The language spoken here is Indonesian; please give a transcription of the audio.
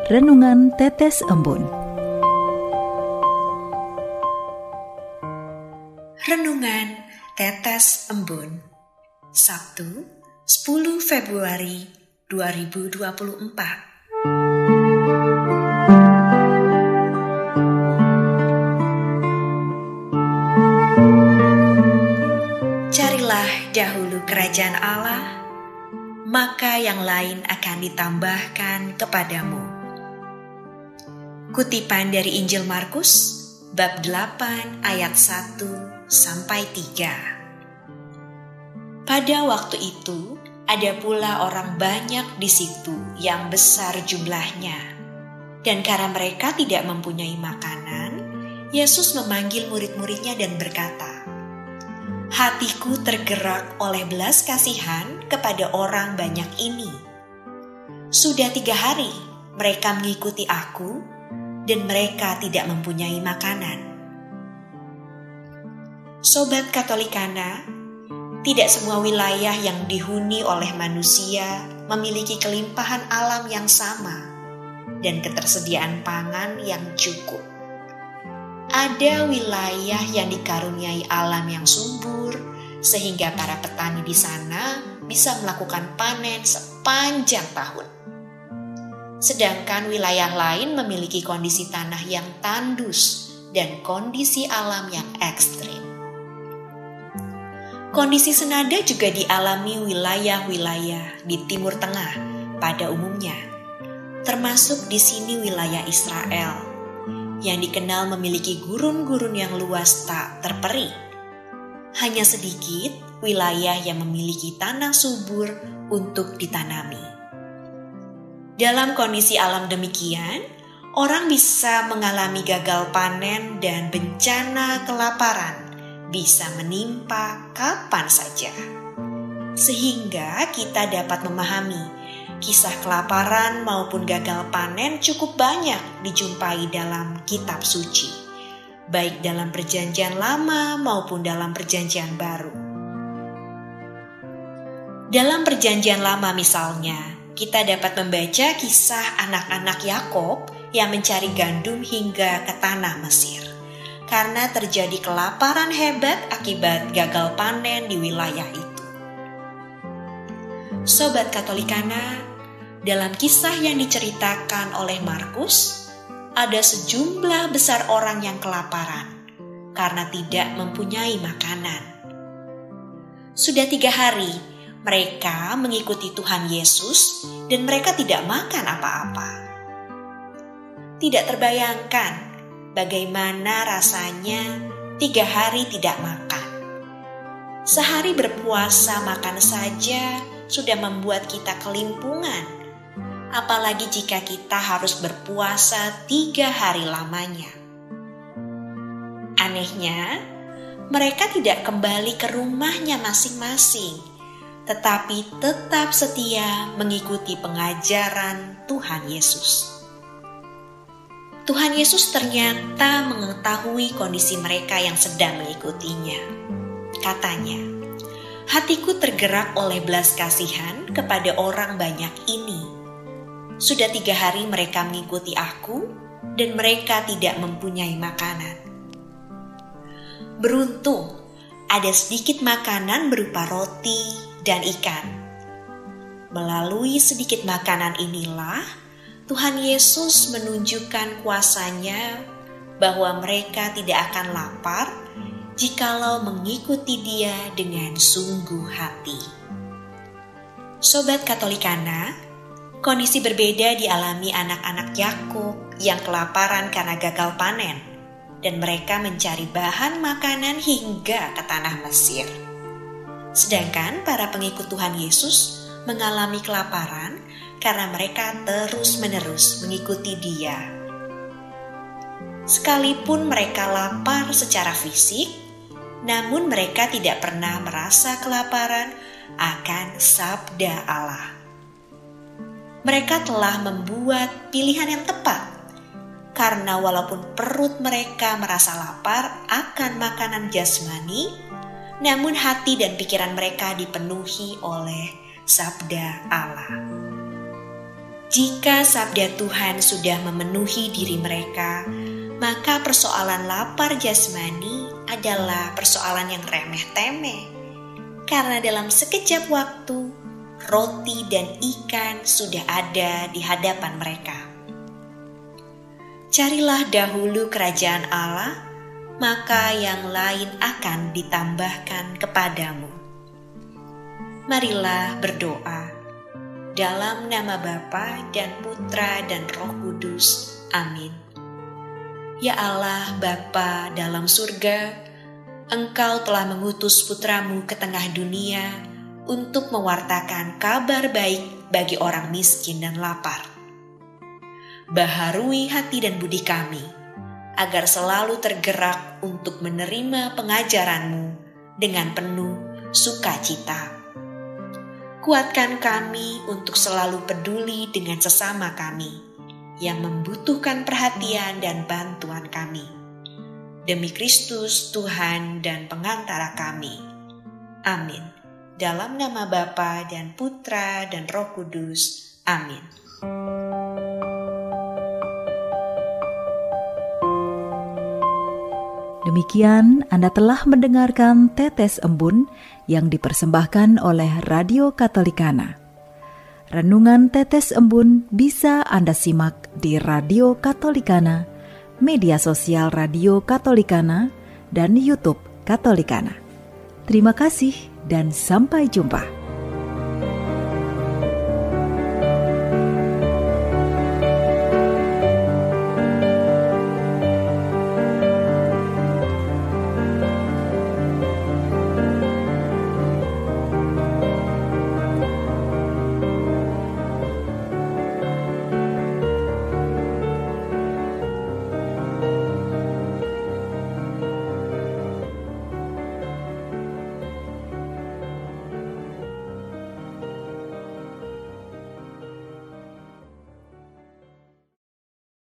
Renungan Tetes Embun. Renungan Tetes Embun, Sabtu 10 Februari 2024. Carilah dahulu kerajaan Allah, maka yang lain akan ditambahkan kepadamu. Kutipan dari Injil Markus, bab 8 ayat 1-3. Pada waktu itu, ada pula orang banyak di situ yang besar jumlahnya. Dan karena mereka tidak mempunyai makanan, Yesus memanggil murid-muridnya dan berkata, "Hatiku tergerak oleh belas kasihan kepada orang banyak ini. Sudah 3 hari mereka mengikuti aku, dan mereka tidak mempunyai makanan." Sobat Katolikana, tidak semua wilayah yang dihuni oleh manusia memiliki kelimpahan alam yang sama dan ketersediaan pangan yang cukup. Ada wilayah yang dikaruniai alam yang subur, sehingga para petani di sana bisa melakukan panen sepanjang tahun. Sedangkan wilayah lain memiliki kondisi tanah yang tandus dan kondisi alam yang ekstrim. Kondisi senada juga dialami wilayah-wilayah di Timur Tengah pada umumnya, termasuk di sini wilayah Israel, yang dikenal memiliki gurun-gurun yang luas tak terperi. Hanya sedikit wilayah yang memiliki tanah subur untuk ditanami. Dalam kondisi alam demikian, orang bisa mengalami gagal panen dan bencana kelaparan bisa menimpa kapan saja. Sehingga kita dapat memahami kisah kelaparan maupun gagal panen cukup banyak dijumpai dalam kitab suci, baik dalam Perjanjian Lama maupun dalam Perjanjian Baru. Dalam Perjanjian Lama misalnya, kita dapat membaca kisah anak-anak Yakub yang mencari gandum hingga ke tanah Mesir, karena terjadi kelaparan hebat akibat gagal panen di wilayah itu. Sobat Katolikana, dalam kisah yang diceritakan oleh Markus, ada sejumlah besar orang yang kelaparan karena tidak mempunyai makanan. Sudah 3 hari mereka mengikuti Tuhan Yesus dan mereka tidak makan apa-apa. Tidak terbayangkan bagaimana rasanya 3 hari tidak makan. Sehari berpuasa makan saja sudah membuat kita kelimpungan, apalagi jika kita harus berpuasa 3 hari lamanya. Anehnya, mereka tidak kembali ke rumahnya masing-masing, tetapi tetap setia mengikuti pengajaran Tuhan Yesus. Tuhan Yesus ternyata mengetahui kondisi mereka yang sedang mengikutinya. Katanya, "Hatiku tergerak oleh belas kasihan kepada orang banyak ini. Sudah 3 hari mereka mengikuti aku, dan mereka tidak mempunyai makanan." Beruntung ada sedikit makanan berupa roti dan ikan. Melalui sedikit makanan inilah Tuhan Yesus menunjukkan kuasa-Nya bahwa mereka tidak akan lapar jikalau mengikuti Dia dengan sungguh hati. Sobat Katolikana, kondisi berbeda dialami anak-anak Yakub yang kelaparan karena gagal panen, dan mereka mencari bahan makanan hingga ke tanah Mesir. Sedangkan para pengikut Tuhan Yesus mengalami kelaparan karena mereka terus-menerus mengikuti Dia. Sekalipun mereka lapar secara fisik, namun mereka tidak pernah merasa kelaparan akan sabda Allah. Mereka telah membuat pilihan yang tepat, karena walaupun perut mereka merasa lapar akan makanan jasmani, namun hati dan pikiran mereka dipenuhi oleh sabda Allah. Jika sabda Tuhan sudah memenuhi diri mereka, maka persoalan lapar jasmani adalah persoalan yang remeh-temeh. Karena dalam sekejap waktu, roti dan ikan sudah ada di hadapan mereka. Carilah dahulu kerajaan Allah, maka yang lain akan ditambahkan kepadamu. Marilah berdoa. Dalam nama Bapa dan Putra dan Roh Kudus. Amin. Ya Allah Bapa dalam surga, Engkau telah mengutus putramu ke tengah dunia untuk mewartakan kabar baik bagi orang miskin dan lapar. Baharui hati dan budi kami, agar selalu tergerak untuk menerima pengajaran-Mu dengan penuh sukacita. Kuatkan kami untuk selalu peduli dengan sesama kami yang membutuhkan perhatian dan bantuan kami. Demi Kristus Tuhan dan pengantara kami. Amin. Dalam nama Bapa dan Putra dan Roh Kudus. Amin. Demikian Anda telah mendengarkan Tetes Embun yang dipersembahkan oleh Radio Katolikana. Renungan Tetes Embun bisa Anda simak di Radio Katolikana, media sosial Radio Katolikana, dan YouTube Katolikana. Terima kasih dan sampai jumpa.